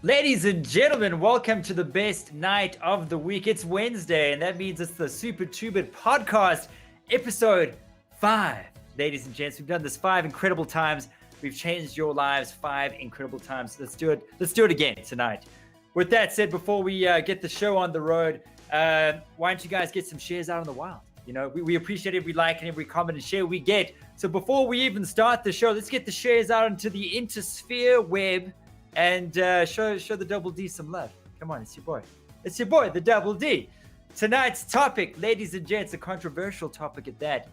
Ladies and gentlemen, welcome to the best night of the week. It's Wednesday, and that means it's the Super2Bit Podcast Episode 5. Ladies and gents, we've done this 5 incredible times. We've changed your lives 5 incredible times. Let's do it. Let's do it again tonight. With that said, before we get the show on the road, why don't you guys get some shares out in the wild? You know, we appreciate every like and every comment and share we get. So before we even start the show, let's get the shares out into the Intersphere web. And show the Double D some love. Come on, it's your boy. It's your boy, the Double D. Tonight's topic, ladies and gents, a controversial topic at that.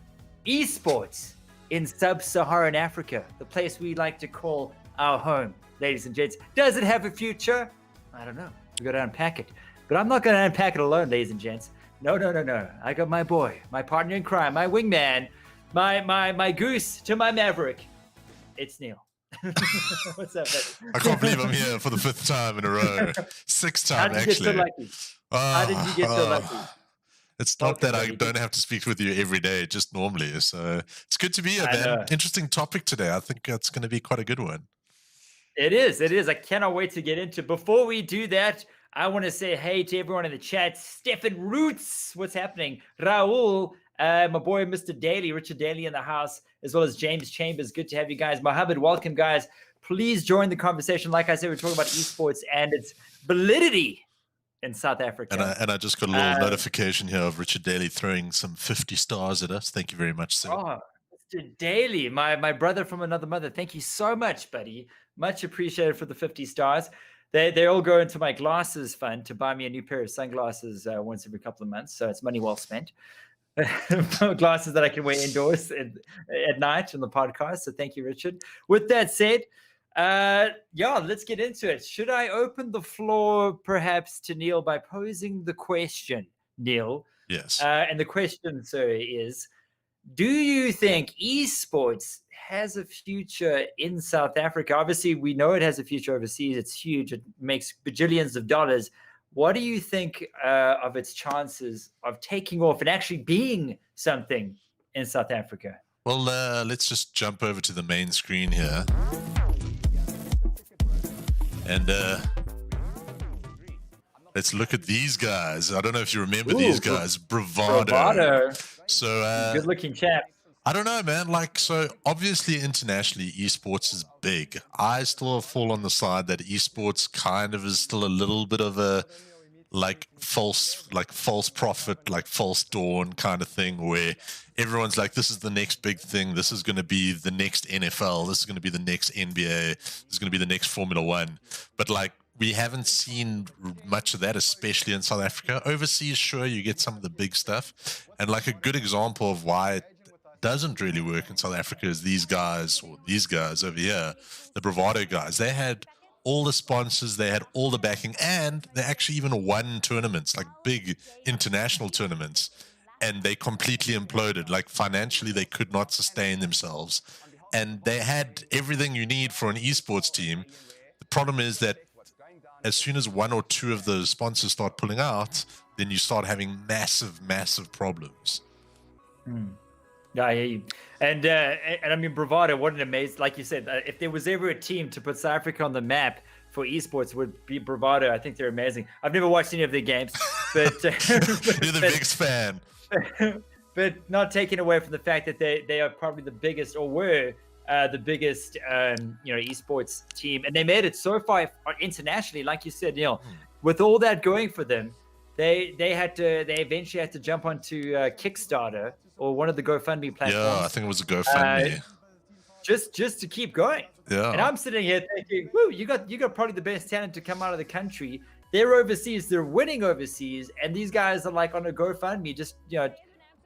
Esports in sub-Saharan Africa, the place we like to call our home. Ladies and gents, does it have a future? I don't know. We got to unpack it. But I'm not going to unpack it alone, ladies and gents. No. I got my boy, my partner in crime, my wingman, my goose to my maverick. It's Neil. What's up, buddy? I can't believe I'm here for the 5th time in a row. 6th time, How did you actually. Get so lucky? How did you get so lucky? It's not that I don't have to speak with you every day, just normally. So it's good to be here, man. Interesting topic today. I think it's going to be quite a good one. It is. I cannot wait to get into. Before we do that, I want to say hey to everyone in the chat. Stefan Roots, what's happening? Raul, my boy, Mr. Daly, Richard Daly in the house, as well as James Chambers. Good to have you guys. Mohammed, welcome, guys. Please join the conversation. Like I said, we're talking about esports and its validity in South Africa. And I just got a little notification here of Richard Daly throwing some 50 stars at us. Thank you very much, sir. Oh, Mr. Daly, my brother from another mother. Thank you so much, buddy. Much appreciated for the 50 stars. They all go into my glasses fund to buy me a new pair of sunglasses once every couple of months. So it's money well spent. Glasses that I can wear indoors at night on the podcast. So thank you, Richard. With that said, let's get into it. Should I open the floor perhaps to Neil by posing the question, Neil? Yes. And the question, sir, is, do you think esports has a future in South Africa? Obviously, we know it has a future overseas. It's huge. It makes bajillions of dollars. What do you think of its chances of taking off and actually being something in South Africa? Well, let's just jump over to the main screen here. And let's look at these guys. I don't know if you remember these guys. Bravado. So good-looking chap. I don't know, man. So obviously internationally, esports is big. I still fall on the side that esports kind of is still a little bit of a false prophet, false dawn kind of thing, where everyone's like, this is the next big thing. This is going to be the next NFL. This is going to be the next NBA. This is going to be the next Formula One. But we haven't seen much of that, especially in South Africa. Overseas, sure, you get some of the big stuff. And a good example of why it doesn't really work in South Africa is these guys over here, the Bravado guys. They had all the sponsors, they had all the backing, and they actually even won tournaments, big international tournaments, and they completely imploded. Financially, they could not sustain themselves, and they had everything you need for an esports team. The problem is that as soon as 1 or 2 of the sponsors start pulling out, then you start having massive problems. Yeah, I hear you. And I mean, Bravado, what an amazing, like you said, if there was ever a team to put South Africa on the map for esports, it would be Bravado. I think they're amazing. I've never watched any of their games, but you're the biggest fan. But not taking away from the fact that they are probably the biggest, or were the biggest, esports team, and they made it so far internationally. Like you said, Neil, with all that going for them, they eventually had to jump onto Kickstarter or one of the GoFundMe platforms. Yeah, I think it was a GoFundMe. Just to keep going. Yeah. And I'm sitting here thinking, woo, you got probably the best talent to come out of the country. They're overseas, they're winning overseas, and these guys are on a GoFundMe, just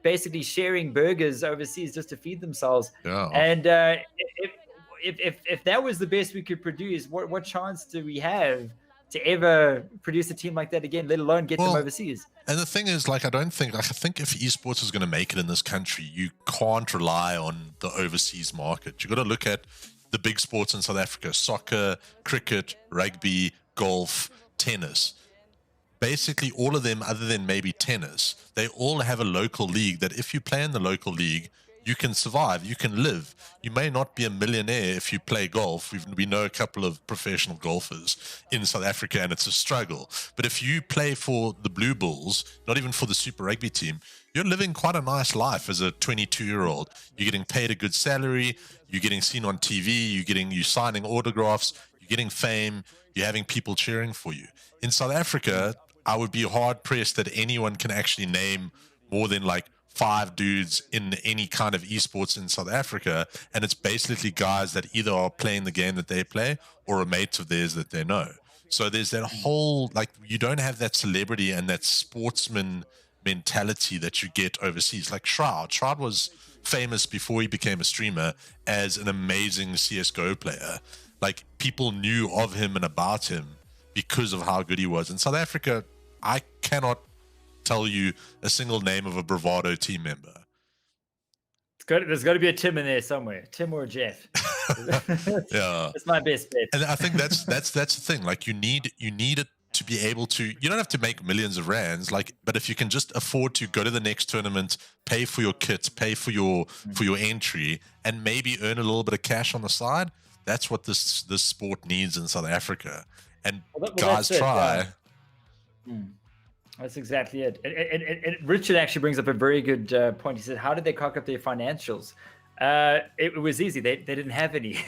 basically sharing burgers overseas just to feed themselves. Yeah. And if that was the best we could produce, what chance do we have to ever produce a team like that again, let alone get them overseas. And the thing is, like, I think if esports is going to make it in this country, you can't rely on the overseas market. You got to look at the big sports in South Africa: soccer, cricket, rugby, golf, tennis. Basically, all of them, other than maybe tennis, they all have a local league that if you play in the local league, you can survive, you can live. You may not be a millionaire if you play golf. We know a couple of professional golfers in South Africa, and it's a struggle. But if you play for the Blue Bulls, not even for the Super Rugby team, you're living quite a nice life as a 22-year-old. You're getting paid a good salary, you're getting seen on TV, you're signing autographs, you're getting fame, you're having people cheering for you. In South Africa, I would be hard-pressed that anyone can actually name more than like 5 dudes in any kind of esports in South Africa, and it's basically guys that either are playing the game that they play or a mate of theirs that they know. So there's that whole, like, you don't have that celebrity and that sportsman mentality that you get overseas. Like Shroud was famous before he became a streamer as an amazing CSGO player. Like, people knew of him and about him because of how good he was. In South Africa, I cannot tell you a single name of a Bravado team member. There's got to be a Tim in there somewhere, Tim or Jeff. Yeah, that's my best bet. And I think that's the thing. Like, you need it to be able to. You don't have to make millions of rands, like, but if you can just afford to go to the next tournament, pay for your kit, pay for your entry, and maybe earn a little bit of cash on the side. That's what this sport needs in South Africa, and guys try. That's exactly it. And Richard actually brings up a very good point. He said, how did they cock up their financials? It was easy. They didn't have any.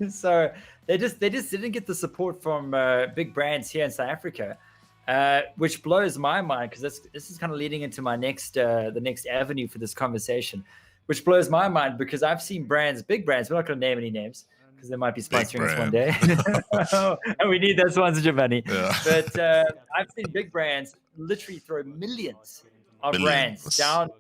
So they just didn't get the support from big brands here in South Africa, which blows my mind, because this is kind of leading into my the next avenue for this conversation, which blows my mind because I've seen big brands, we're not going to name any names, because they might be sponsoring us one day. And we need that sponsorship money. Yeah. But I've seen big brands literally throw millions of rands down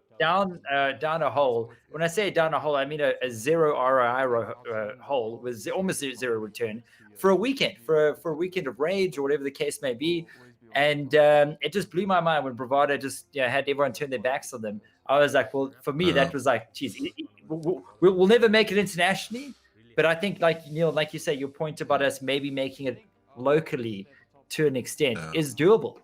a hole. When I say down a hole, I mean a zero ROI hole with almost zero return for a weekend, for a weekend of rage or whatever the case may be. And it just blew my mind when Bravado just had everyone turn their backs on them. I was like, well, for me, that was like, geez, we'll never make it internationally. But I think, like Neil, like you say, your point about us maybe making it locally to an extent is doable.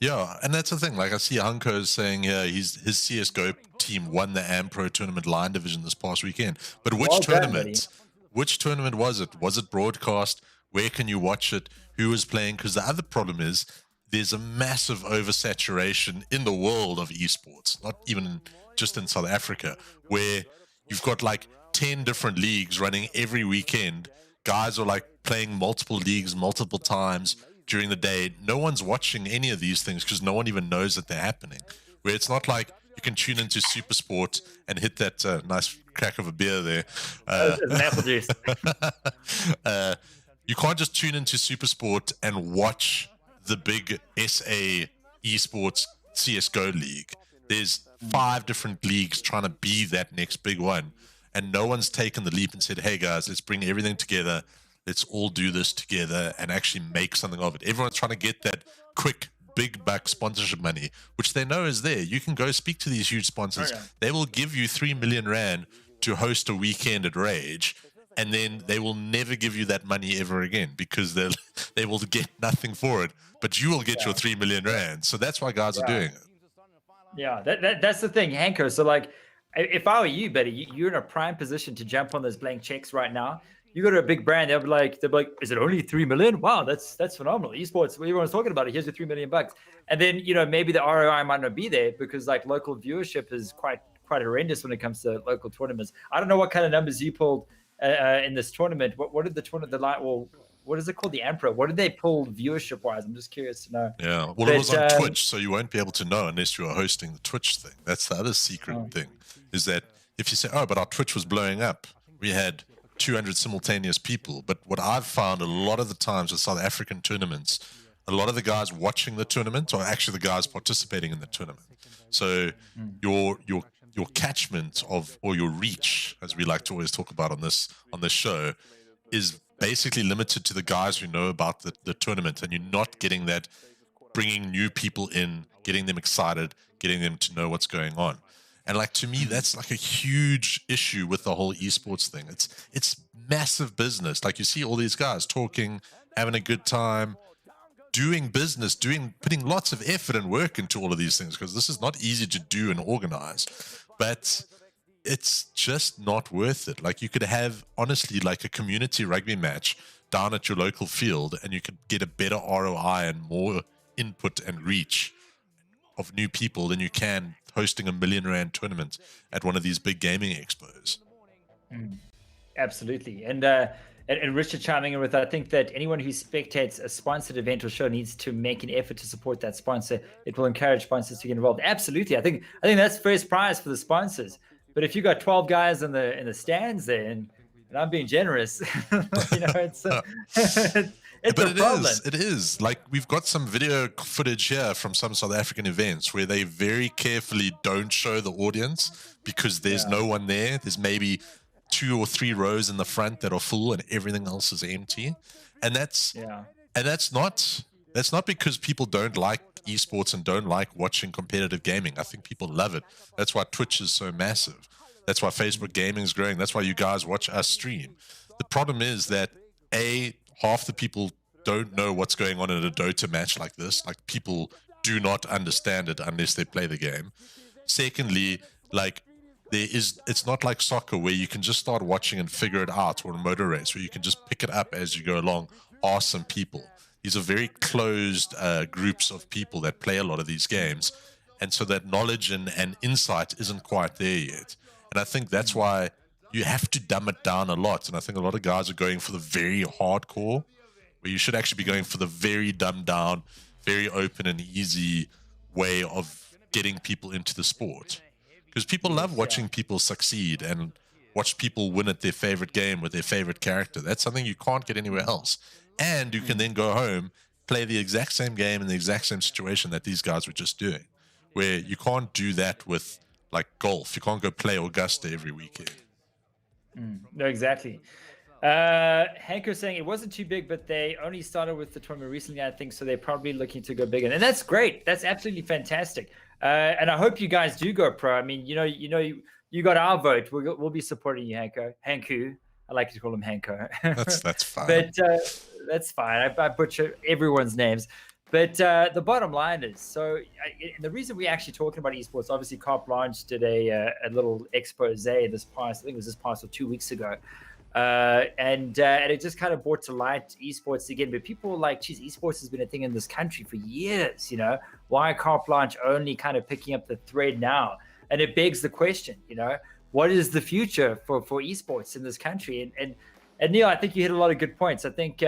Yeah, and that's the thing. Like, I see Hanko saying his CSGO team won the AmPro tournament line division this past weekend. But which tournament? Which tournament was it? Was it broadcast? Where can you watch it? Who was playing? Because the other problem is there's a massive oversaturation in the world of esports, not even just in South Africa, where you've got like 10 different leagues running every weekend. Guys are like playing multiple leagues multiple times during the day. No one's watching any of these things because no one even knows that they're happening. Where it's not like you can tune into SuperSport and hit that nice crack of a beer there. Apple juice. You can't just tune into SuperSport and watch the big SA esports CSGO league. There's 5 different leagues trying to be that next big one. And no one's taken the leap and said, hey guys, let's bring everything together. Let's all do this together and actually make something of it. Everyone's trying to get that quick, big buck sponsorship money, which they know is there. You can go speak to these huge sponsors. They will give you 3 million rand to host a weekend at Rage, and then they will never give you that money ever again because they will get nothing for it. But you will get your 3 million rand. So that's why guys are doing it. Yeah, that's the thing, Hanko. So like, if I were you, buddy, you're in a prime position to jump on those blank checks right now. You go to a big brand, they'll be like, is it only 3 million? Wow, that's phenomenal. Esports, everyone's talking about it. Here's your 3 million bucks. And then, maybe the ROI might not be there because like local viewership is quite horrendous when it comes to local tournaments. I don't know what kind of numbers you pulled in this tournament. What did the tournament, what is it called? The AmPro. What did they pull viewership wise? I'm just curious to know. Yeah. Well, it was on Twitch, so you won't be able to know unless you are hosting the Twitch thing. That's the other secret thing, is that if you say, but our Twitch was blowing up, we had 200 simultaneous people. But what I've found a lot of the times with South African tournaments, a lot of the guys watching the tournament are actually the guys participating in the tournament. So your catchment or your reach, as we like to always talk about on this show, is basically limited to the guys who know about the tournament, and you're not getting that bringing new people in, getting them excited, getting them to know what's going on. And like to me, that's like a huge issue with the whole esports thing. It's massive business. Like you see all these guys talking, having a good time, doing business, putting lots of effort and work into all of these things, because this is not easy to do and organize. But it's just not worth it. Like you could have honestly like a community rugby match down at your local field, and you could get a better ROI and more input and reach of new people than you can hosting $1 million tournament at one of these big gaming expos. Absolutely. And Richard chiming in with, I think that anyone who spectates a sponsored event or show needs to make an effort to support that sponsor. It will encourage sponsors to get involved. Absolutely. I think that's first prize for the sponsors. But if you got 12 guys in the stands there, and I'm being generous, it's but a problem. It is. Like we've got some video footage here from some South African events where they very carefully don't show the audience because there's no one there. There's maybe 2 or 3 rows in the front that are full and everything else is empty. And that's not because people don't like esports and don't like watching competitive gaming. I think people love it. That's why Twitch is so massive. That's why Facebook gaming is growing. That's why you guys watch us stream. The problem is that half the people don't know what's going on in a Dota match like this. Like people do not understand it unless they play the game. Secondly, like it's not like soccer where you can just start watching and figure it out, or a motor race where you can just pick it up as you go along. Ask some people. These are very closed groups of people that play a lot of these games, and so that knowledge and insight isn't quite there yet. And I think that's why you have to dumb it down a lot. And I think a lot of guys are going for the very hardcore, where you should actually be going for the very dumbed down, very open and easy way of getting people into the sport. Because people love watching people succeed and watch people win at their favorite game with their favorite character. That's something you can't get anywhere else. And you can then go home, play the exact same game in the exact same situation that these guys were just doing, where you can't do that with like golf. You can't go play Augusta every weekend. No, exactly. Hanko saying it wasn't too big, but they only started with the tournament recently, I think, so they're probably looking to go bigger. And that's great. That's absolutely fantastic. And I hope you guys do go pro. I mean, you got our vote. We'll be supporting you, Hanku. I like to call him Hanko. That's fine. But that's fine. I butcher everyone's names. But the bottom line is, the reason we're actually talking about esports, obviously, Carte Blanche did a little expose this past 2 weeks ago. And it just kind of brought to light esports again. But people were like, geez, esports has been a thing in this country for years, Why Carte Blanche only kind of picking up the thread now? And it begs the question, what is the future for esports in this country? And Neil, I think you hit a lot of good points. I think,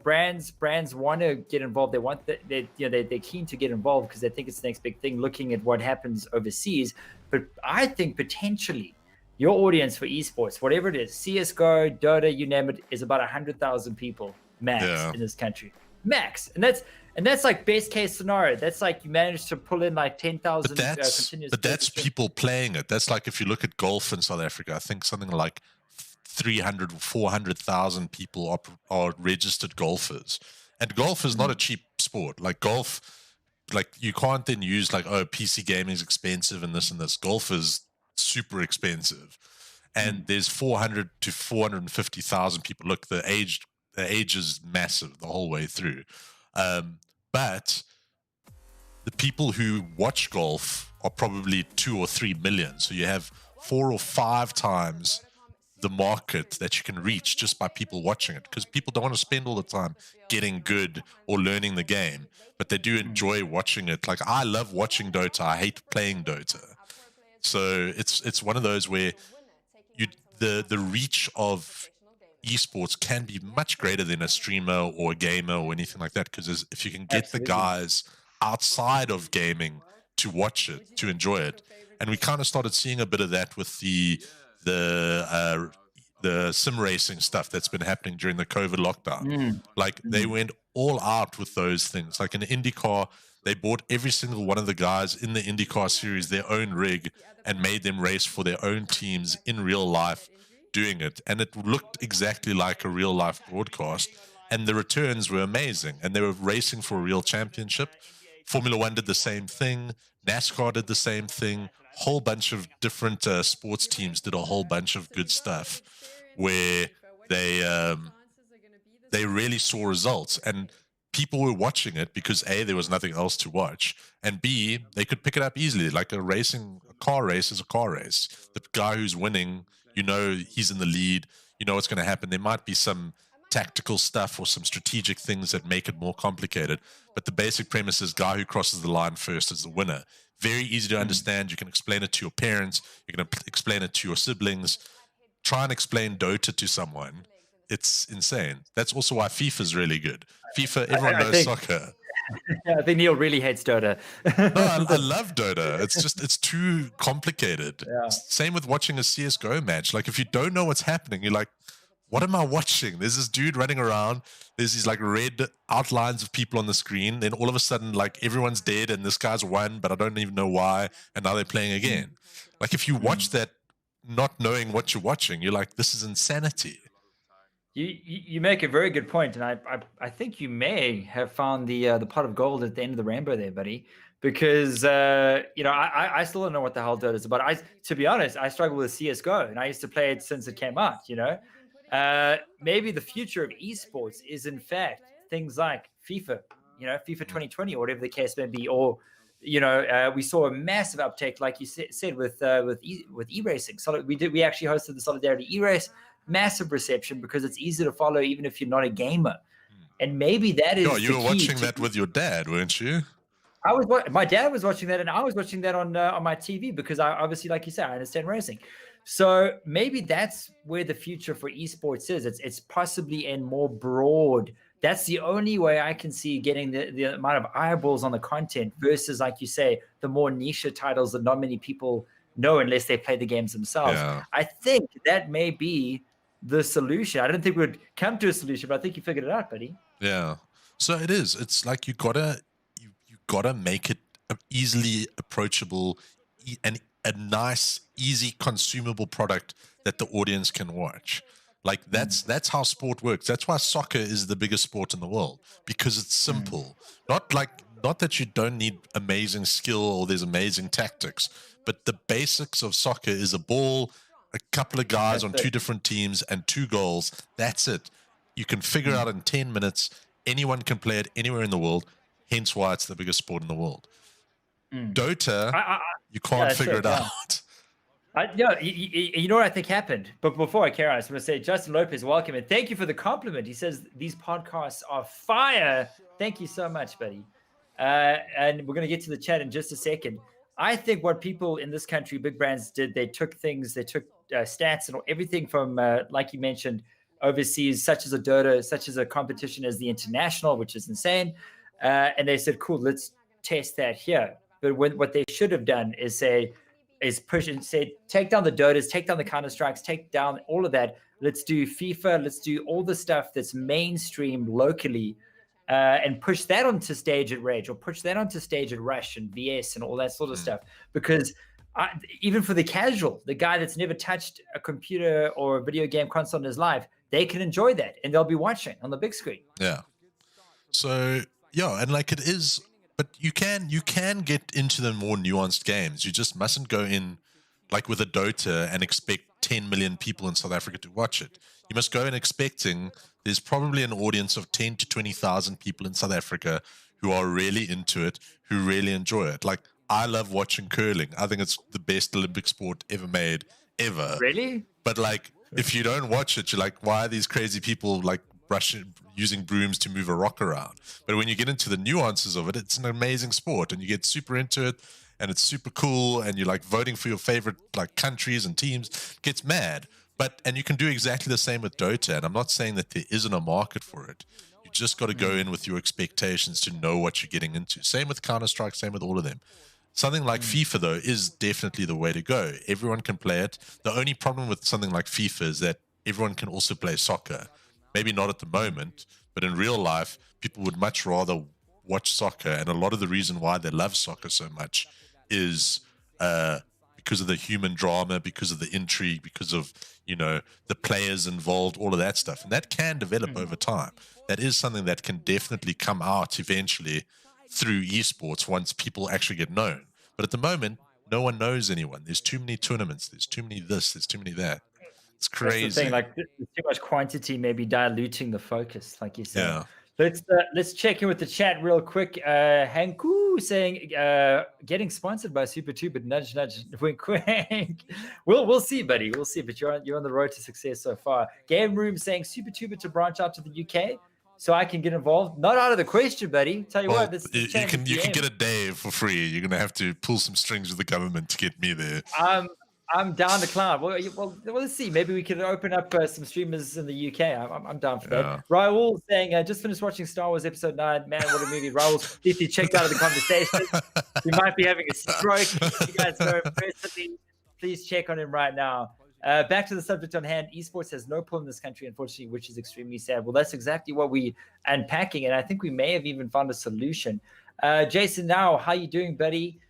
brands want to get involved. They want they're keen to get involved because they think it's the next big thing, looking at what happens overseas. But I think potentially your audience for esports, whatever it is, CSGO, Dota, you name it, is about 100,000 people max in this country. Max. And that's like best case scenario. That's like you managed to pull in like 10,000 continuous. But that's people playing it. That's like if you look at golf in South Africa, I think something like 300, 400,000 people are registered golfers. And golf is not a cheap sport. Like golf, like you can't then use like, PC gaming is expensive and this. Golf is super expensive. And there's 400 to 450,000 people. Look, the age is massive the whole way through. But the people who watch golf are probably 2 or 3 million. So you have 4 or 5 times the market that you can reach just by people watching it, because people don't want to spend all the time getting good or learning the game, but they do enjoy watching it. Like I love watching Dota. I hate playing Dota. So it's one of those where the reach of esports can be much greater than a streamer or a gamer or anything like that, because if you can get the guys outside of gaming to watch it, to enjoy it. And we kind of started seeing a bit of that with the sim racing stuff that's been happening during the COVID lockdown. They went all out with those things. Like in IndyCar, they bought every single one of the guys in the IndyCar series their own rig and made them race for their own teams in real life doing it, and it looked exactly like a real life broadcast, and the returns were amazing, and they were racing for a real championship. Formula One did the same thing, NASCAR did the same thing, whole bunch of different sports teams did a whole bunch of good stuff where they really saw results, and people were watching it because A, there was nothing else to watch, and B, they could pick it up easily. Like a car race is a car race. The guy who's winning, you know, he's in the lead, you know what's going to happen. There might be some tactical stuff or some strategic things that make it more complicated, but the basic premise is guy who crosses the line first is the winner. Very easy to understand. You can explain it to your parents, you can explain it to your siblings. Try and explain Dota to someone, it's insane. That's also why FIFA is really good. FIFA, everyone knows soccer. Yeah, I think Neil really hates Dota. No, I love Dota. It's too complicated. Yeah. Same with watching a CSGO match. Like, if you don't know what's happening, you're like, what am I watching? There's this dude running around. There's these like red outlines of people on the screen. Then all of a sudden, like, everyone's dead and this guy's won, but I don't even know why. And now they're playing again. Like, if you watch that not knowing what you're watching, you're like, this is insanity. You make a very good point, and I think you may have found the pot of gold at the end of the rainbow there, buddy. Because you know, I still don't know what the hell Dota is about. To be honest, I struggle with CS:GO, and I used to play it since it came out. You know, maybe the future of esports is in fact things like FIFA. You know, FIFA 2020 or whatever the case may be, or you know, we saw a massive uptake, like you said, with e-racing. So we actually hosted the Solidarity e-race. Massive reception because it's easy to follow even if you're not a gamer, and maybe that is. You were watching that with your dad, weren't you? My dad was watching that, and I was watching that on my TV because I obviously, like you said, I understand racing. So maybe that's where the future for esports is. It's possibly in more broad. That's the only way I can see getting the amount of eyeballs on the content versus, like you say, the more niche titles that not many people know unless they play the games themselves. Yeah. I think that may be the solution. I don't think we'd come to a solution, but I think you figured it out, buddy. Yeah. So it is. It's like you gotta make it easily approachable and a nice, easy, consumable product that the audience can watch. Like that's how sport works. That's why soccer is the biggest sport in the world, because it's simple. Not that you don't need amazing skill or there's amazing tactics, but the basics of soccer is a ball, a couple of guys on two different teams, and 2 goals. That's it. You can figure out in 10 minutes. Anyone can play it anywhere in the world. Hence why it's the biggest sport in the world. Dota, you can't figure it out. You know what I think happened? But before I carry on, I just want to say, Justin Lopez, welcome, and thank you for the compliment. He says these podcasts are fire. Thank you so much, buddy. And we're going to get to the chat in just a second. I think what people in this country, big brands, did, they took stats and everything from, like you mentioned, overseas, such as a Dota, such as a competition as the International, which is insane. And they said, cool, let's test that here. But what they should have done is push and say, take down the Dotas, take down the Counter-Strikes, take down all of that. Let's do FIFA. Let's do all the stuff that's mainstream locally. And push that onto stage at Rage, or push that onto stage at Rush and VS and all that sort of stuff. Because even for the casual, the guy that's never touched a computer or a video game console in his life, they can enjoy that and they'll be watching on the big screen. Yeah. So yeah, and like it is, but you can get into the more nuanced games. You just mustn't go in like with a Dota and expect 10 million people in South Africa to watch it. You must go in expecting there's probably an audience of 10 to 20,000 people in South Africa who are really into it, who really enjoy it. Like, I love watching curling. I think it's the best Olympic sport ever made, ever. Really? But like, if you don't watch it, you're like, why are these crazy people like using brooms to move a rock around? But when you get into the nuances of it, it's an amazing sport, and you get super into it, and it's super cool, and you're like voting for your favorite like countries and teams. It gets mad. And you can do exactly the same with Dota, and I'm not saying that there isn't a market for it. You just got to go in with your expectations to know what you're getting into. Same with Counter-Strike, same with all of them. Something like FIFA, though, is definitely the way to go. Everyone can play it. The only problem with something like FIFA is that everyone can also play soccer. Maybe not at the moment, but in real life, people would much rather watch soccer. And a lot of the reason why they love soccer so much is because of the human drama, because of the intrigue, because of, the players involved, all of that stuff. And that can develop over time. That is something that can definitely come out eventually through esports once people actually get known. But at the moment, no one knows anyone. There's too many tournaments. There's too many this. There's too many that. It's crazy. That's the thing. Like, there's too much quantity, maybe diluting the focus, like you said. Yeah. Let's check in with the chat real quick. Hanku saying, getting sponsored by Super2Bit, nudge, nudge, wink, wink. We'll see, buddy. We'll see. But you're on the road to success so far. Game Room saying Super2Bit to branch out to the UK so I can get involved. Not out of the question, buddy. Tell you what, you can get a day for free. You're gonna have to pull some strings with the government to get me there. I'm down to clown. Well, let's see. Maybe we could open up some streamers in the UK. I'm down for that. Raul saying, just finished watching Star Wars Episode 9. Man, what a movie. Raul's completely checked out of the conversation. He might be having a stroke. If you guys know him personally, please check on him right now. Back to the subject on hand. Esports has no pull in this country, unfortunately, which is extremely sad. Well, that's exactly what we unpacking, and I think we may have even found a solution. Jason, now, how you doing, buddy?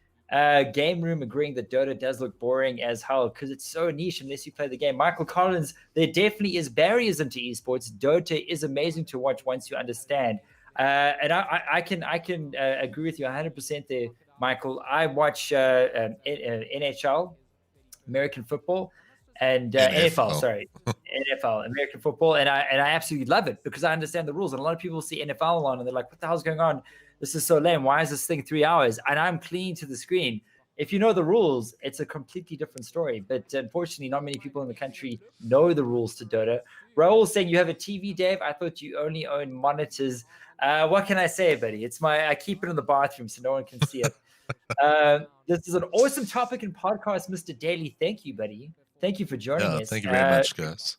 Game Room agreeing that Dota does look boring as hell because it's so niche unless you play the game. Michael Collins, there definitely is barriers into esports. Dota is amazing to watch once you understand. And I can agree with you 100% there, Michael. I watch NHL, American football, and NFL, NFL, American football, and I absolutely love it because I understand the rules. And a lot of people see NFL on and they're like, what the hell's going on? This is so lame. Why is this thing 3 hours? And I'm clinging to the screen. If you know the rules, it's a completely different story. But unfortunately, not many people in the country know the rules to Dota. Raul saying you have a TV, Dave. I thought you only own monitors. What can I say, buddy? I keep it in the bathroom so no one can see it. This is an awesome topic and podcast, Mr. Daly. Thank you, buddy. Thank you for joining us. Thank you very much, guys.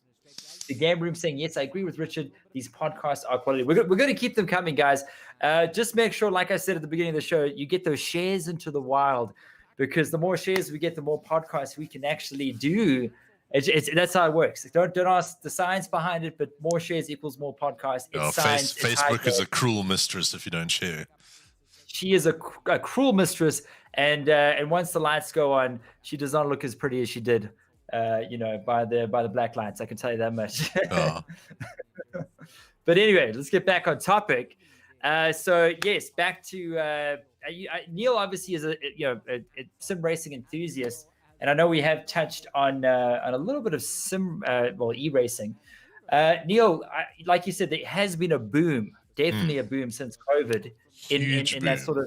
The Game Room saying, yes, I agree with Richard. These podcasts are quality. We're going to keep them coming, guys. Just make sure, like I said at the beginning of the show, you get those shares into the wild because the more shares we get, the more podcasts we can actually do. That's how it works. Don't ask the science behind it, but more shares equals more podcasts. It's science. Facebook is a cruel mistress if you don't share. She is a cruel mistress, and once the lights go on, she does not look as pretty as she did. By the black lights, I can tell you that much. But anyway, let's get back on topic. So yes, back to Neil. Obviously, is a sim racing enthusiast, and I know we have touched on a little bit of e-racing. Neil, like you said, there has been a boom, definitely a boom since COVID in that sort of.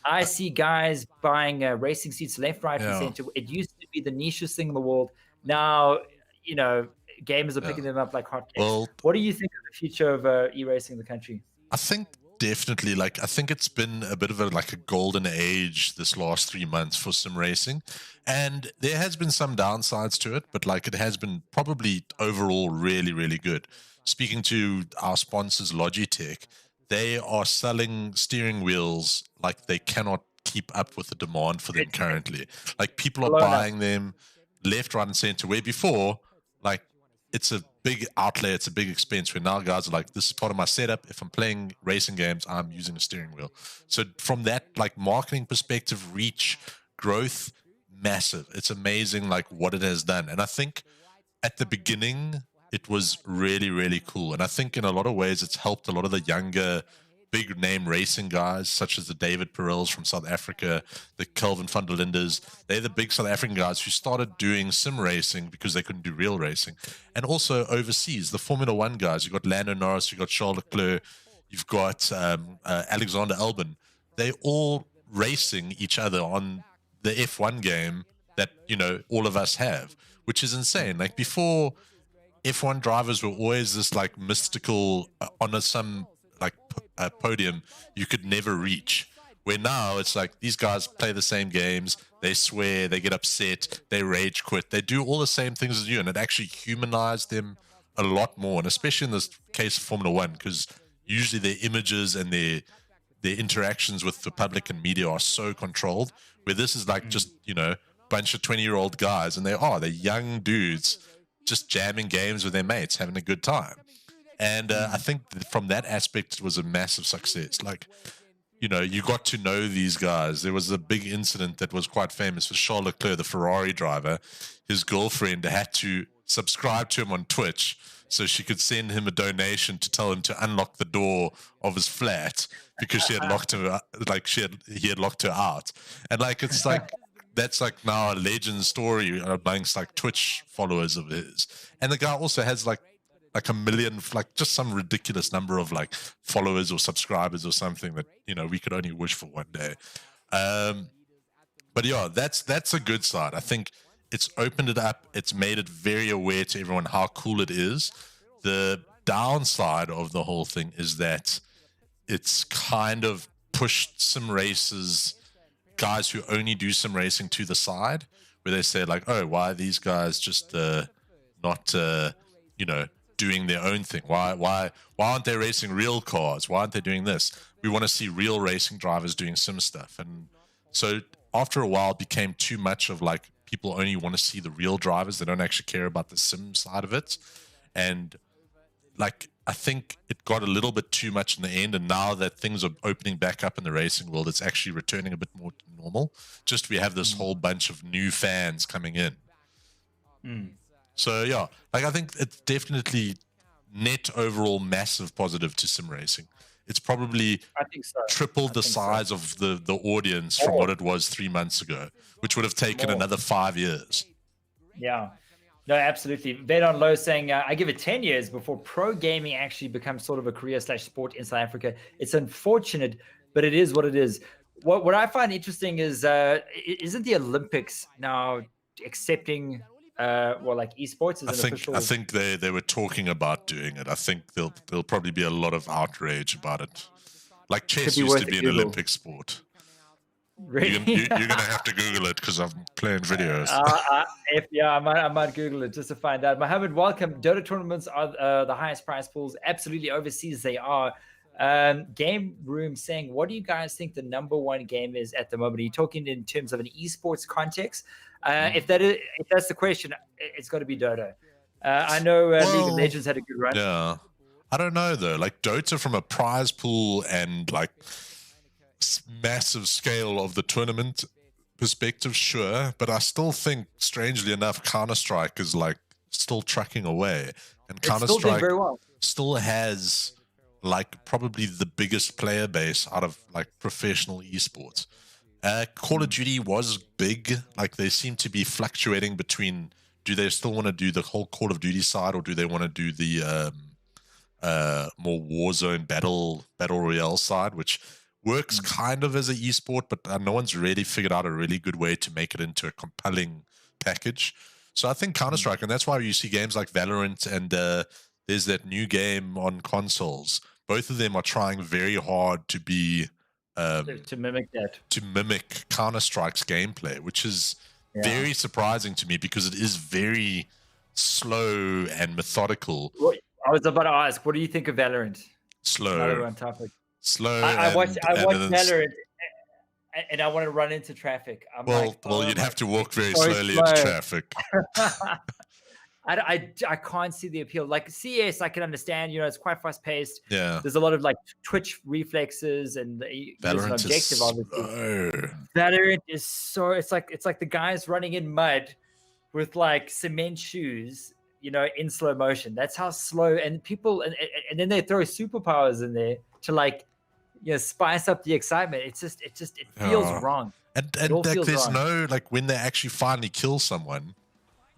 I see guys buying racing seats left, right, and center. It used to be the nichest thing in the world. Now, gamers are picking them up like hotcakes. Well, what do you think of the future of e-racing in the country? I think definitely, I think it's been a bit of a golden age this last 3 months for sim racing. And there has been some downsides to it, but it has been probably overall really, really good. Speaking to our sponsors, Logitech, they are selling steering wheels like they cannot keep up with the demand for them currently. People are buying them left, right, and center. Where before, it's a big outlay, it's a big expense. Where now guys are like, this is part of my setup. If I'm playing racing games, I'm using a steering wheel. So from that marketing perspective, reach, growth, massive. It's amazing what it has done. And I think at the beginning, it was really, really cool. And I think in a lot of ways, it's helped a lot of the younger, big name racing guys, such as the David Perels from South Africa, the Kelvin van der Lindes. They're the big South African guys who started doing sim racing because they couldn't do real racing. And also overseas, the Formula One guys. You've got Lando Norris, you've got Charles Leclerc, you've got Alexander Albon. They're all racing each other on the F1 game that, all of us have, which is insane. Before, F1 drivers were always this mystical on some podium you could never reach, where now it's these guys play the same games, they swear, they get upset, they rage quit, they do all the same things as you, and it actually humanized them a lot more. And especially in this case of Formula One, because usually their images and their interactions with the public and media are so controlled, where this is just bunch of 20-year-old guys, and they're young dudes just jamming games with their mates, having a good time. And I think from that aspect, it was a massive success. you got to know these guys. There was a big incident that was quite famous with Charles Leclerc, the Ferrari driver. His girlfriend had to subscribe to him on Twitch so she could send him a donation to tell him to unlock the door of his flat because she had locked him, he had locked her out. And it's like that's now a legend story amongst Twitch followers of his. And the guy also has like a million, just some ridiculous number of followers or subscribers or something that we could only wish for one day. But yeah, that's a good side. I think it's opened it up. It's made it very aware to everyone how cool it is. The downside of the whole thing is that it's kind of pushed sim races, guys who only do sim racing, to the side, where they say oh, why are these guys just not doing their own thing? Why aren't they racing real cars? Why aren't they doing this? We want to see real racing drivers doing sim stuff. And so after a while it became too much of people only want to see the real drivers. They don't actually care about the sim side of it. And I think it got a little bit too much in the end, and now that things are opening back up in the racing world, it's actually returning a bit more to normal. Just we have this whole bunch of new fans coming in. So yeah, I think it's definitely net overall massive positive to sim racing. It's probably tripled the size of the audience from what it was 3 months ago, which would have taken another 5 years. Yeah. No, absolutely. Bet on Low saying, I give it 10 years before pro gaming actually becomes sort of a career/sport in South Africa. It's unfortunate, but it is what it is. What I find interesting is, isn't the Olympics now accepting esports as an official? I think they were talking about doing it. I think there'll probably be a lot of outrage about it. Chess used to be an Olympic sport. Really? You're gonna have to Google it because I'm playing videos. I might Google it just to find out. Mohammed, welcome. Dota tournaments are the highest prize pools. Absolutely, overseas they are. Game Room saying, what do you guys think the number one game is at the moment? Are you talking in terms of an esports context? If that's the question, it's got to be Dota. I know League of Legends had a good run. Yeah, I don't know though. Dota from a prize pool and massive scale of the tournament perspective, sure, but I still think, strangely enough, Counter-Strike is still tracking away, and Counter-Strike still has probably the biggest player base out of professional esports. Call of Duty was big. They seem to be fluctuating between, do they still want to do the whole Call of Duty side, or do they want to do the more Warzone battle royale side, which works kind of as an esport, but no one's really figured out a really good way to make it into a compelling package. So I think Counter-Strike, and that's why you see games like Valorant, and there's that new game on consoles. Both of them are trying very hard to be to mimic Counter-Strike's gameplay, which is very surprising to me because it is very slow and methodical. Well, I was about to ask, what do you think of Valorant? Slow. Slow. I watched Valorant, and I want to run into traffic. You'd have to walk very slowly into traffic. I can't see the appeal. CS, I can understand. It's quite fast paced. Yeah. There's a lot of Twitch reflexes, and there's an objective, obviously. Valorant is so. It's like the guys running in mud with cement shoes. In slow motion. That's how slow. And people, and then they throw superpowers in there to spice up the excitement. It feels wrong. And there's no when they actually finally kill someone,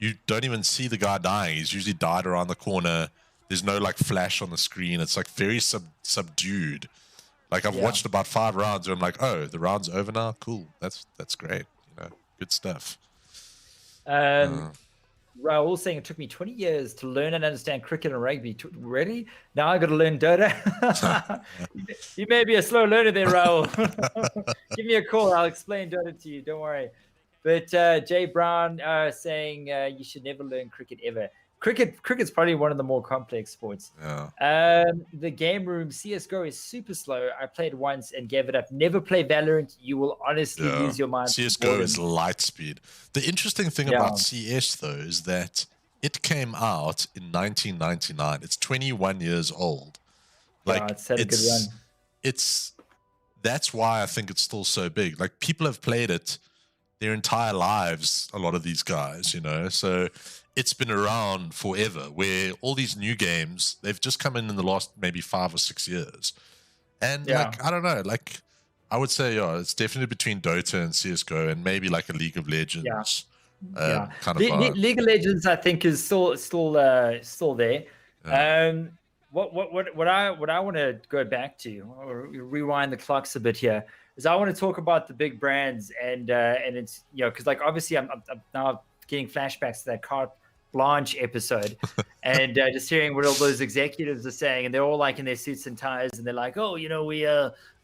you don't even see the guy dying. He's usually died around the corner. There's no flash on the screen. It's very subdued. I've watched about 5 rounds where I'm oh, the round's over now. Cool. That's great. Good stuff. Raul saying it took me 20 years to learn and understand cricket and rugby. Really? Now I got to learn Dota? You may be a slow learner there, Raul. Give me a call. I'll explain Dota to you. Don't worry. But Jay Brown saying you should never learn cricket ever. Cricket's probably one of the more complex sports. Yeah. The Game Room, CSGO is super slow. I played once and gave it up. Never play Valorant. You will honestly lose your mind. CSGO is light speed. The interesting thing about CS, though, is that it came out in 1999. It's 21 years old. It's had a good run. that's why I think it's still so big. Like, people have played it their entire lives, a lot of these guys, so it's been around forever, where all these new games, they've just come in the last maybe 5 or 6 years. And like, I don't know, like, I would say, it's definitely between Dota and CSGO, and maybe like a League of Legends kind of vibe. League of Legends, I think, is still there. What I want to go back to, or rewind the clocks a bit here, is I want to talk about the big brands, and it's, because like, obviously I'm now getting flashbacks to that Carte Blanche episode, and just hearing what all those executives are saying, and they're all like in their suits and ties, and they're like, oh, we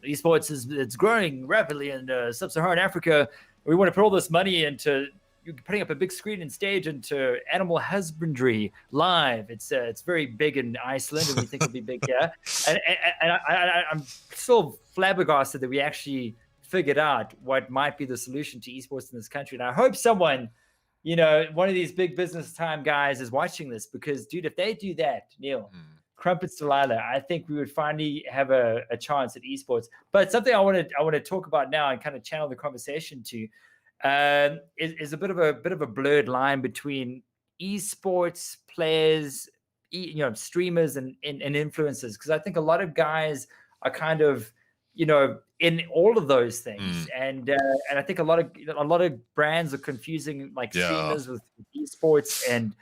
esports it's growing rapidly in sub-Saharan Africa. We want to put all this money into putting up a big screen and stage into animal husbandry live. It's very big in Iceland, and we think it'll be big here. And I'm still flabbergasted that we actually figured out what might be the solution to esports in this country. And I hope someone, one of these big business time guys is watching this, because, dude, if they do that, Neil, crumpets to Lila, I think we would finally have a chance at esports. But something I want to talk about now and kind of channel the conversation to is a bit of a blurred line between esports players, streamers and influencers, because I think a lot of guys are kind of in all of those things, and I think a lot of brands are confusing like streamers with esports, and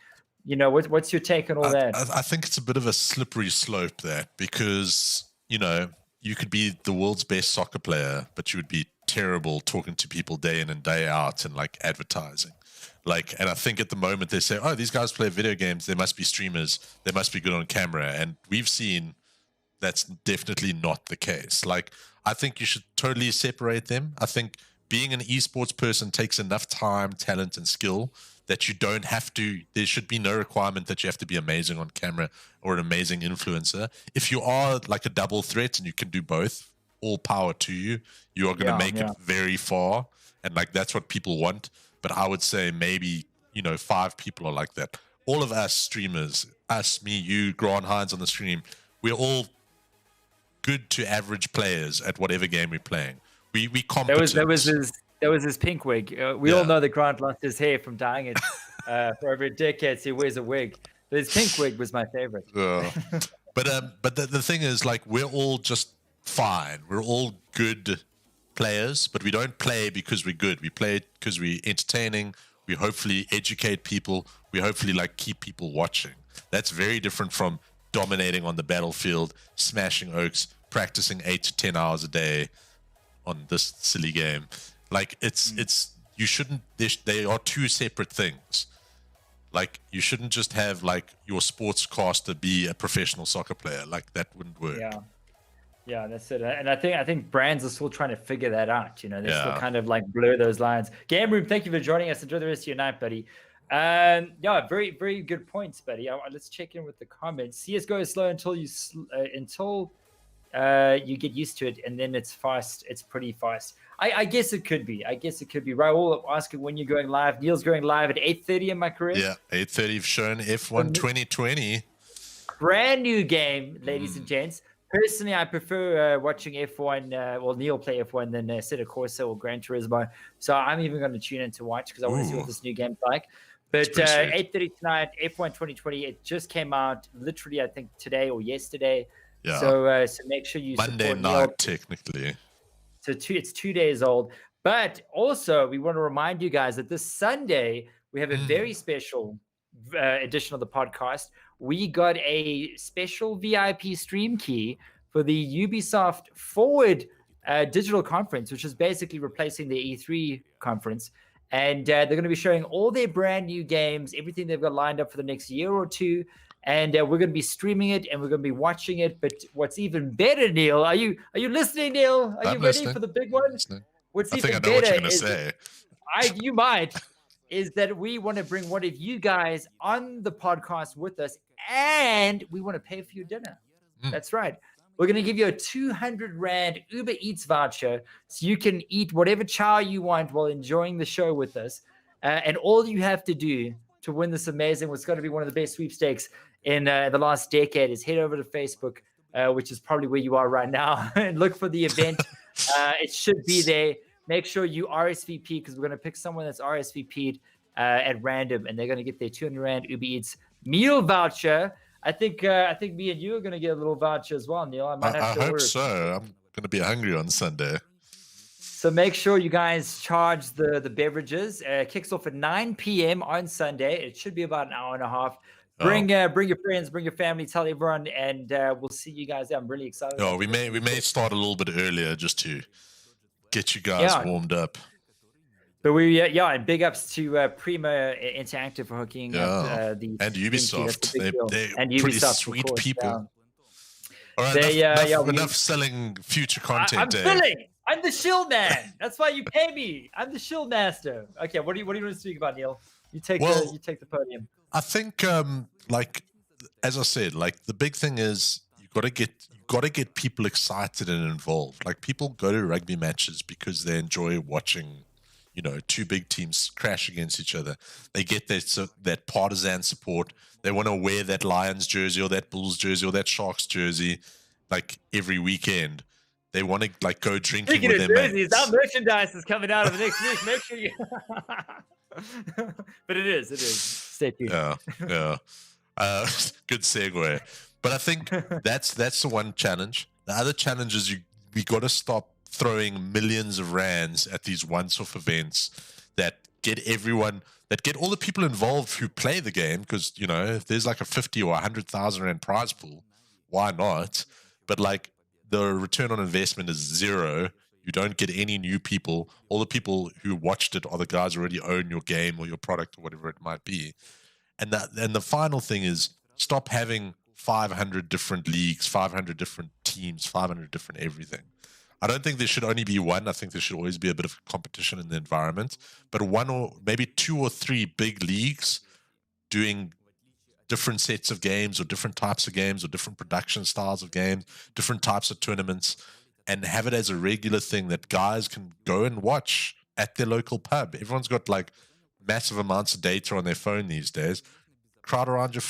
what's your take on all that? I think it's a bit of a slippery slope there, because you could be the world's best soccer player, but you would be terrible talking to people day in and day out and like advertising. And I think at the moment they say, oh, these guys play video games, they must be streamers, they must be good on camera. And we've seen that's definitely not the case. Like, I think you should totally separate them. I think being an esports person takes enough time, talent, and skill that you don't have to, there should be no requirement that you have to be amazing on camera or an amazing influencer. If you are like a double threat and you can do both, all power to you. You are going to make it very far. And like, that's what people want. But I would say maybe, 5 people are like that. All of us streamers, us, me, you, Grant Hines on the stream, we're all good to average players at whatever game we're playing. We competent. That was his pink wig. We all know that Grant lost his hair from dyeing it for over a decade, so he wears a wig. But his pink wig was my favorite. But the thing is, like, we're all just fine. We're all good players, but we don't play because we're good. We play because we're entertaining. We hopefully educate people. We hopefully like keep people watching. That's very different from dominating on the battlefield, smashing oaks, practicing 8 to 10 hours a day on this silly game. Like, you shouldn't, they are two separate things. Like, you shouldn't just have like your sportscaster be a professional soccer player. Like, that wouldn't work. Yeah, that's it. And I think brands are still trying to figure that out. They still kind of like blur those lines. Game Room, thank you for joining us. Enjoy the rest of your night, buddy. Very, very good points, buddy. Let's check in with the comments. CSGO is slow until you get used to it, and then it's fast. It's pretty fast. I guess it could be. Raul asking when you're going live. Neil's going live at 8:30. Am I correct? Yeah, 8:30. You've shown F1 2020. Brand new game, ladies and gents. Personally, I prefer watching F1, Neil play F1 than Assetto Corsa or Gran Turismo. So I'm even going to tune in to watch because I want to see what this new game's like. But 8:30 tonight, F1 2020, it just came out literally, I think, today or yesterday. Yeah. So make sure you Monday support night, Neil. technically. So it's 2 days old. But also, we want to remind you guys that this Sunday, we have a very special edition of the podcast. We got a special VIP stream key for the Ubisoft Forward digital conference, which is basically replacing the E3 conference. And they're going to be showing all their brand new games, everything they've got lined up for the next year or two. And we're going to be streaming it and we're going to be watching it. But what's even better, Neil, are you listening, Neil? Are you ready for the big one? What's even better what you're going to say. You might, is that we want to bring one of you guys on the podcast with us, and we want to pay for your dinner. That's right. We're going to give you a 200 Rand Uber Eats voucher so you can eat whatever chow you want while enjoying the show with us. And all you have to do to win this amazing, what's going to be one of the best sweepstakes in the last decade, is head over to Facebook, which is probably where you are right now, and look for the event It should be there. Make sure you RSVP because we're going to pick someone that's RSVP'd at random, and they're going to get their 200 Rand Uber Eats meal voucher. I think me and you are going to get a little voucher as well, Neil. I hope so. I'm going to be hungry on Sunday. So make sure you guys charge the beverages. Kicks off at 9 p.m. on Sunday. It should be about an hour and a half. Bring your friends, bring your family, tell everyone, and we'll see you guys there. I'm really excited. Oh, we may start a little bit earlier just to get you guys warmed up. But and big ups to Prima Interactive for hooking up the and Ubisoft. They're and pretty Ubisoft, sweet course, people. All right, enough selling future content. I'm the shill man. That's why you pay me. I'm the shill master. Okay, what do you want to speak about, Neil? You take the podium. I think, like as I said, like the big thing is you got to get people excited and involved. Like people go to rugby matches because they enjoy watching, two big teams crash against each other. They get that partisan support. They want to wear that Lions jersey or that Bulls jersey or that Sharks jersey, like every weekend. They want to like go drinking Speaking with of their jerseys, mates. our merchandise is coming out of the next week. Make sure you. But it is. Stay tuned. Yeah. Good segue. But I think that's the one challenge. The other challenge is we got to stop throwing millions of rands at these once-off events that get all the people involved who play the game. Because if there's like a 50 or 100,000 Rand prize pool, why not? But like the return on investment is zero. You don't get any new people. All the people who watched it are the guys who already own your game or your product or whatever it might be. And the final thing is stop having 500 different leagues, 500 different teams, 500 different everything. I don't think there should only be one. I think there should always be a bit of competition in the environment. But one or maybe two or three big leagues doing different sets of games or different types of games or different production styles of games, different types of tournaments, and have it as a regular thing that guys can go and watch at their local pub. Everyone's got like massive amounts of data on their phone these days. Crowd around you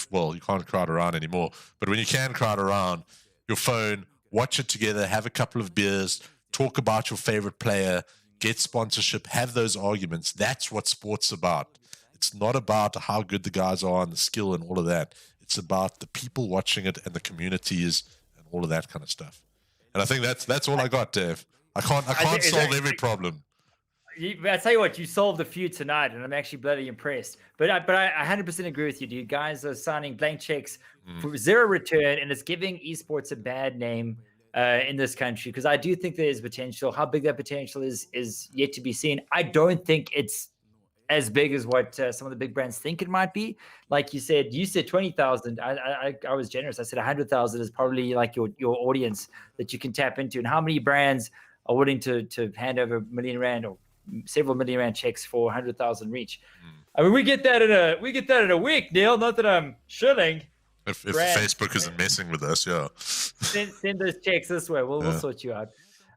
can't crowd around anymore, but when you can crowd around your phone, watch it together, have a couple of beers, talk about your favorite player, get sponsorship, have those arguments. That's what sport's about. It's not about how good the guys are and the skill and all of that. It's about the people watching it and the communities and all of that kind of stuff. And I think that's all I got, Dave. I can't solve every problem. I tell you what, you solved a few tonight, and I'm actually bloody impressed. But I 100% agree with you, dude. Guys are signing blank checks for zero return, and it's giving esports a bad name in this country because I do think there is potential. How big that potential is yet to be seen. I don't think it's as big as what some of the big brands think it might be. Like you said 20,000. I was generous. I said 100,000 is probably like your audience that you can tap into. And how many brands are willing to hand over $1 million Rand or several $1 million Rand checks for 100,000 reach? I mean, we get that in a week, Neil. Not that I'm shilling. If Facebook isn't messing with us, yeah. Send those checks this way. We'll sort you out.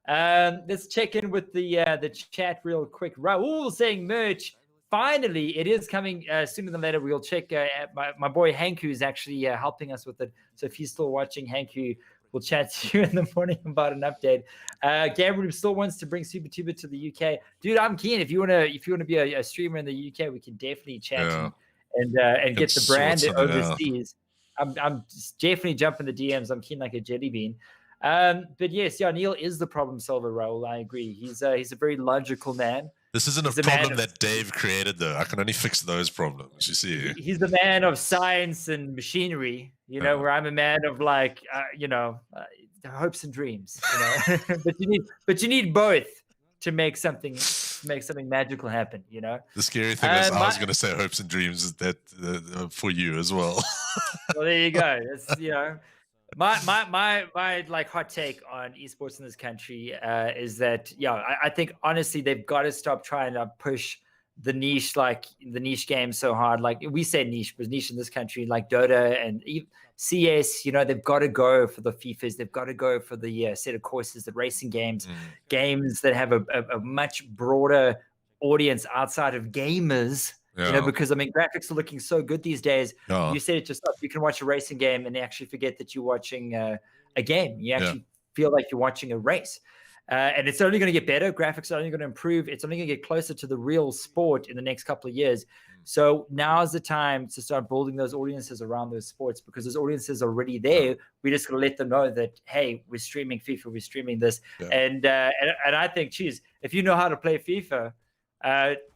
Let's check in with the chat real quick. Raul saying merch. Finally, it is coming sooner than later. We'll check my boy Hank, who's actually helping us with it. So if he's still watching, Hank, we'll chat to you in the morning about an update. Gabriel still wants to bring Super2Bit to the UK. Dude, I'm keen. If you wanna be a streamer in the UK, we can definitely chat and get the brand overseas. I'm definitely jumping the DMs. I'm keen like a jelly bean. But yes, Neil is the problem solver, Raul. I agree. He's a very logical man. This isn't a problem that Dave created, though. I can only fix those problems, you see. He's the man of science and machinery, where I'm a man of hopes and dreams. but you need both to make something magical happen. The scary thing is, I was going to say hopes and dreams is that for you as well. Well, there you go. It's, My like hot take on esports in this country is that I think honestly they've got to stop trying to push the niche game so hard. Like we say niche, but niche in this country like Dota and CS. They've got to go for the FIFAs. They've got to go for the set of courses, the racing games, games that have a much broader audience outside of gamers. Because graphics are looking so good these days. You said it yourself. You can watch a racing game and actually forget that you're watching a game. You actually feel like you're watching a race. And it's only going to get better. Graphics are only going to improve. It's only going to get closer to the real sport in the next couple of years. So now's the time to start building those audiences around those sports, because those audiences are already there. We just got to let them know that, hey, we're streaming FIFA, we're streaming this. Yeah. And I think, geez, if you know how to play FIFA,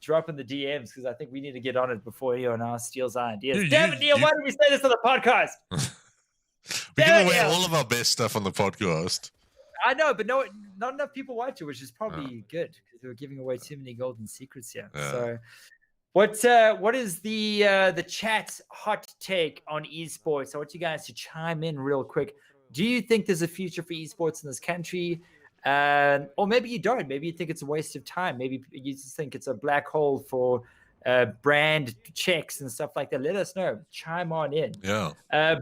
drop in the DMs, because I think we need to get on it before anyone else steals our ideas. Damn it, Neil, why did we say this on the podcast? We give away all of our best stuff on the podcast. I know, but not enough people watch it, which is probably good, because we're giving away too many golden secrets here. Yeah. So what is the chat's hot take on esports? I want you guys to chime in real quick. Do you think there's a future for esports in this country? Or maybe you don't. Maybe you think it's a waste of time. Maybe you just think it's a black hole for brand checks and stuff like that. Let us know. Chime on in. Yeah.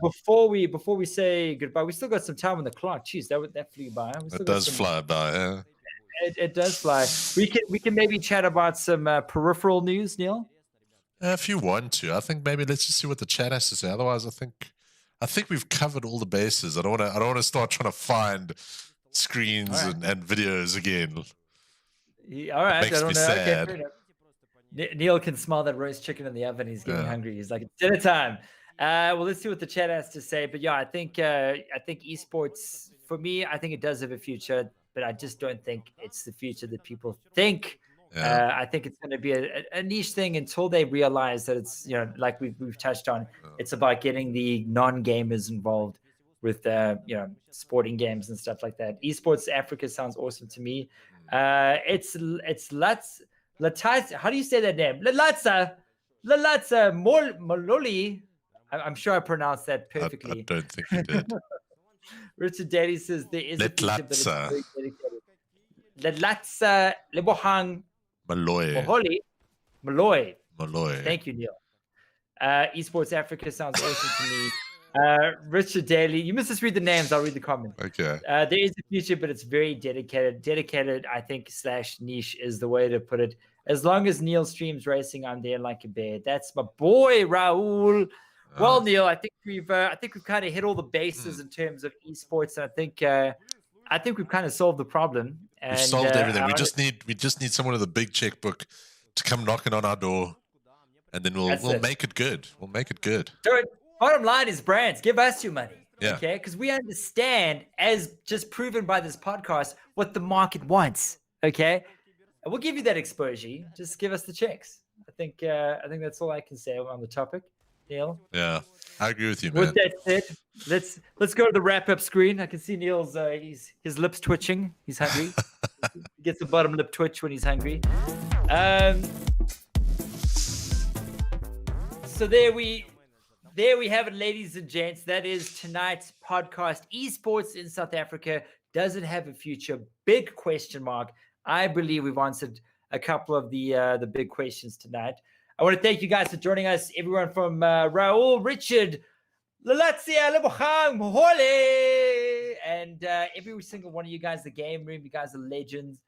Before we say goodbye, we still got some time on the clock. Jeez, that flew by. It does fly by. Yeah. It does fly. We can maybe chat about some peripheral news, Neil. If you want to, I think maybe let's just see what the chat has to say. Otherwise, I think we've covered all the bases. I don't want to start trying to find screens and videos again. Yeah, all right. It makes me sad. Okay, Neil can smell that roast chicken in the oven. He's getting hungry. He's like, it's dinner time. Well, let's see what the chat has to say. But yeah, I think esports, for me, I think it does have a future, but I just don't think it's the future that people think. Yeah. I think it's going to be a niche thing until they realize that it's, like we've touched on, it's about getting the non-gamers involved with sporting games and stuff like that. Esports Africa sounds awesome to me. It's Latasa. How do you say that name? Latasa Mololi. I'm sure I pronounced that perfectly. I don't think you did. Richard Daly says there is Latsa Lebohang Malloy. Thank you, Neil. Esports Africa sounds awesome to me. Richard Daly, you must just read the names. I'll read the comments. Okay. There is a future, but it's very dedicated. Dedicated, I think, / niche is the way to put it. As long as Neil streams racing, I'm there like a bear. That's my boy, Raul. Well, Neil, I think we've kind of hit all the bases in terms of esports. And I think we've kind of solved the problem. And, we've solved everything. We just need someone with a big checkbook to come knocking on our door, and then we'll make it good. We'll make it good. So, bottom line is brands, give us your money. Yeah. Okay? Because we understand, as just proven by this podcast, what the market wants. Okay? And we'll give you that exposure. Just give us the checks. I think that's all I can say on the topic, Neil. Yeah, I agree with you, man. With that said, let's go to the wrap-up screen. I can see Neil's his lips twitching. He's hungry. He gets the bottom lip twitch when he's hungry. So there we have it, ladies and gents. That is tonight's podcast. Esports in South Africa, does it have a future? Big question mark. I believe we've answered a couple of the big questions tonight. I want to thank you guys for joining us. Everyone from Raul, Richard, Lalatzia, Lebohang, Mohole, and every single one of you guys, the game room. You guys are legends.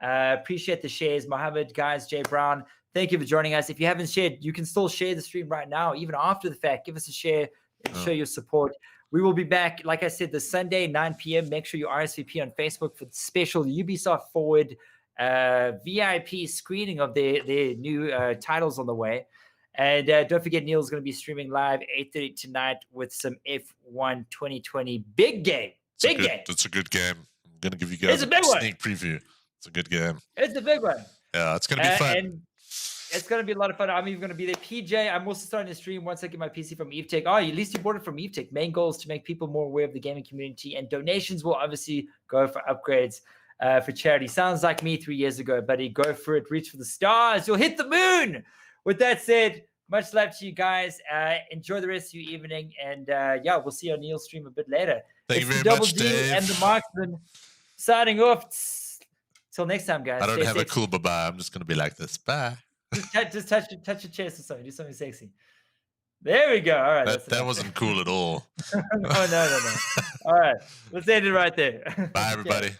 Appreciate the shares. Mohammed, guys, Jay Brown. Thank you for joining us. If you haven't shared, you can still share the stream right now, even after the fact. Give us a share and show your support. We will be back, like I said, this Sunday, 9 p.m. Make sure you RSVP on Facebook for the special Ubisoft Forward VIP screening of their new titles on the way. And don't forget, Neil's going to be streaming live 8:30 tonight with some F1 2020 big game. Game. It's a good game. I'm going to give you guys a sneak preview. It's a good game. It's a big one. Yeah, it's going to be fun. And it's going to be a lot of fun. I'm even going to be there. PJ, I'm also starting to stream once I get my PC from EveTech. Oh, at least you bought it from EveTech. Main goal is to make people more aware of the gaming community, and donations will obviously go for upgrades for charity. Sounds like me 3 years ago, buddy. Go for it. Reach for the stars. You'll hit the moon. With that said, much love to you guys. Enjoy the rest of your evening. And we'll see you on Neil's stream a bit later. Thank you very much, Dave. And the Marksman signing off. Till next time, guys. I don't have a cool bye-bye. I'm just going to be like this. Bye. Just touch your chest or something. Do something sexy. There we go. All right. That wasn't cool at all. No. All right. Let's end it right there. Bye, everybody.